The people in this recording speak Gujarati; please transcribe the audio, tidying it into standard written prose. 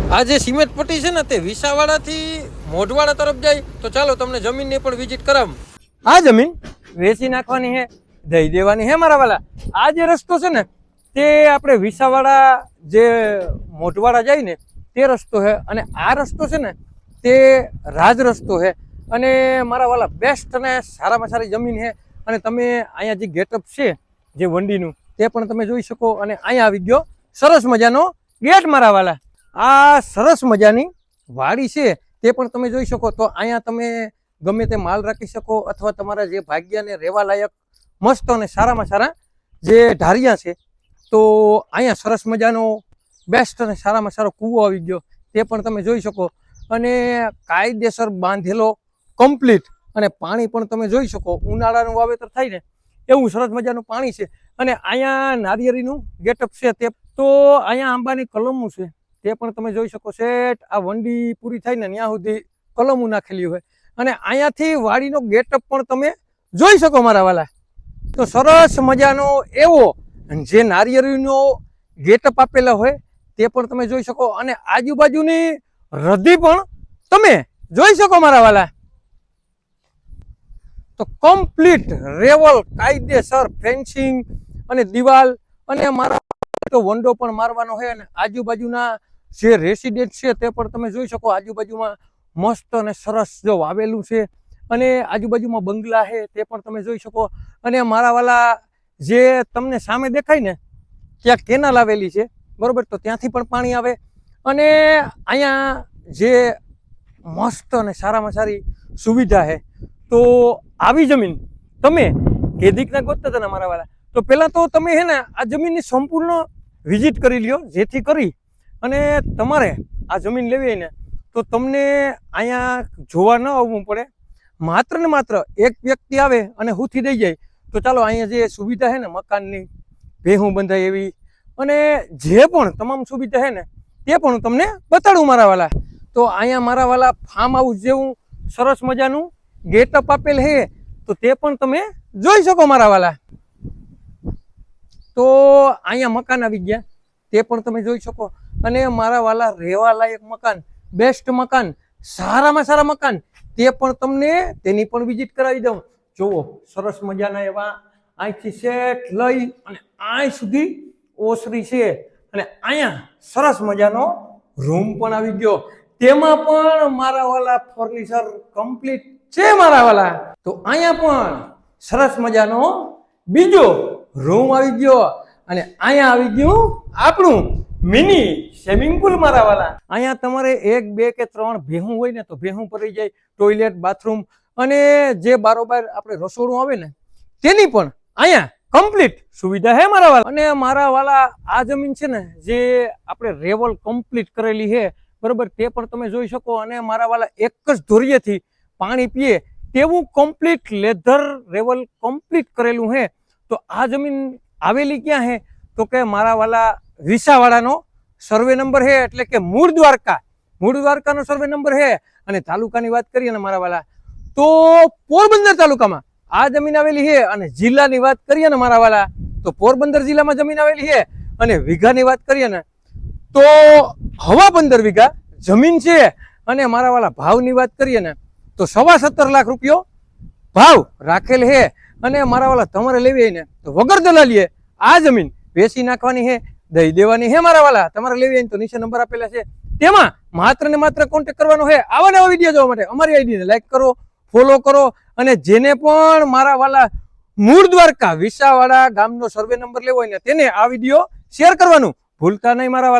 આ જે સિમેન્ટ પટ્ટી છે ને તે વિસાવાડાથી મોઢવાડા તરફ જાય તો ચાલો તમને જમીનની પણ વિઝિટ કરાવ। આ જમીન વેચી નાખવાની છે, દઈ દેવાની છે મારા વાલા। આ જે રસ્તો છે ને તે આપણે વિસાવાડા જે મોઢવાડા જાય ને તે રસ્તો છે, અને આ રસ્તો છે ને તે રાજ રસ્તો છે, અને મારા વાલા બેસ્ટ અને સારામાં સારી જમીન છે। અને તમે અહીંયા જે ગેટઅપ છે જે વંડીનું તે પણ તમે જોઈ શકો, અને અહીંયા આવી ગયો સરસ મજાનો ગેટ મારા વાલા। આ સરસ મજાની વાડી છે તે પણ તમે જોઈ શકો। તો અહીંયા તમે ગમે તે માલ રાખી શકો, અથવા તમારા જે ભાગ્યને રહેવા લાયક મસ્ત અને સારામાં સારા જે ઢારિયા છે તો અહીંયા સરસ મજાનો બેસ્ટ અને સારામાં સારો કૂવો આવી ગયો તે પણ તમે જોઈ શકો, અને કાયદેસર બાંધેલો કમ્પ્લીટ, અને પાણી પણ તમે જોઈ શકો ઉનાળાનું વાવેતર થાય ને એવું સરસ મજાનું પાણી છે। અને અહીંયા નારિયેળીનું ગેટઅપ છે તે તો અહીંયા આંબાની કલમો છે તે પણ તમે જોઈ શકો। શેઠ આ વંડી પૂરી થાય ને ત્યાં સુધી કલમો નાખેલી હોય, અને અહીંયાથી વાડીનો ગેટઅપ પણ તમે જોઈ શકો મારા વાલા। તો સરસ મજાનો એવો જે નારિયેળીનો ગેટઅપ આપેલો હોય તે પણ તમે જોઈ શકો, અને આજુબાજુની રધી પણ તમે જોઈ શકો મારા વાલા। તો કમ્પ્લીટ રેવલ કાયદેસર ફેન્સિંગ અને દિવાલ, અને મારા તો વંડો પણ મારવાનો છે, અને આજુબાજુના જે રેસિડેન્ટ છે તે પણ તમે જોઈ શકો। આજુબાજુમાં મસ્ત અને સરસ જો વાવેલું છે, અને આજુબાજુમાં બંગલા છે તે પણ તમે જોઈ શકો। અને મારા વાલા જે તમને સામે દેખાય ને ત્યાં કેનાલ આવેલી છે બરોબર, તો ત્યાંથી પણ પાણી આવે, અને અહીંયા જે મસ્ત અને સારામાં સારી સુવિધા છે। તો આવી જમીન તમે કેદીકના ગોતતા હતા ને મારા વાલા, તો પહેલાં તો તમે છે ને આ જમીનની સંપૂર્ણ વિઝિટ કરી લ્યો, જેથી કરી અને તમારે આ જમીન લેવી હોય ને તો તમને અહીંયા જોવા ન આવવું પડે। માત્ર ને માત્ર એક વ્યક્તિ આવે અને હુથી દઈ જાય તો ચાલો અહીંયા જે સુવિધા છે ને મકાનની, ભેહું બંધાય એવી, અને જે પણ તમામ સુવિધા છે ને તે પણ હું તમને બતાડું મારા વાલા। તો અહીંયા મારા વાલા ફાર્મ હાઉસ જેવું સરસ મજાનું ગેટઅપ આપેલ છે તો તે પણ તમે જોઈ શકો મારા વાલા। તો અહીંયા મકાન આવી ગયા તે પણ તમે જોઈ શકો, અને મારા વાલા રહેવા લાયક મકાન, બેસ્ટ મકાન, સારામાં સારા મકાન તે પણ તમને તેની પણ વિઝિટ કરાવી દઉં। જુઓ સરસ મજાના એવા અહીંથી સેટ લઈ અને અહીં સુધી ઓસરી છે, અને અહીંયા સરસ મજાનો રૂમ પણ આવી ગયો, તેમાં પણ મારા વાલા ફર્નિચર કમ્પ્લીટ છે મારા વાલા। તો અહીંયા પણ સરસ મજાનો બીજો રૂમ આવી ગયો, અને અહીંયા આવી ગયું આપણું મિની સ્વિમિંગ પુલ મારા વાલા। અહીંયા તમારે 1 2 કે 3 ભેહું હોય ને તો ભેહું પડી જાય, ટોયલેટ, બાથરૂમ, અને જે બારોબાર આપણે રસોડું આવે ને તેની પણ અહીંયા કમ્પ્લીટ સુવિધા છે મારા વાલા। અને મારા વાલા આ જમીન છે ને જે આપણે રેવલ કમ્પ્લીટ કરેલી છે બરોબર, તે પણ તમે જોઈ શકો, અને મારા વાલા એક જ ધોરીએથી પાણી પીએ તેવું કમ્પ્લીટ લેધર રેવલ કમ્પ્લીટ કરેલું છે। તો આ જમીન આવેલી ક્યાં છે તો કે મારા વાલા વિસાવાડાનો સર્વે નંબર છે, એટલે કે મૂળ દ્વારકાનો સર્વે નંબર છે। અને તાલુકાની વાત કરીએ ને મારા વાલા તો પોરબંદર તાલુકામાં આ જમીન આવેલી છે, અને જિલ્લાની વાત કરીએ ને મારા વાલા તો પોરબંદર જિલ્લામાં જમીન આવેલી છે, અને વીઘાની વાત કરીએ ને તો 15 વીઘા જમીન છે। અને મારા વાલા ભાવની વાત કરીએ ને તો 17.25 લાખ રૂપિયો ભાવ રાખેલ છે। અને મારા વાલા તમારે લેવી હોય ને તો વગર દલાલીએ આ જમીન વેચી નાખવાની છે, દઈ દેવાની છે મારા વાલા। તમારે લેવી હોય તો નીચે નંબર આપેલા છે, તેમાં માત્ર ને માત્ર કોન્ટેક્ટ કરવાનો છે। આવા નવા વિડીયો જોવા માટે અમારી આઈડીને લાઈક કરો, ફોલો કરો, અને જેને પણ મારા વાલા મૂળ દ્વારકા વિસાવાડા ગામનો સર્વે નંબર લેવો હોય ને તેને આ વિડીયો શેર કરવાનું ભૂલતા નહીં મારા વાલા।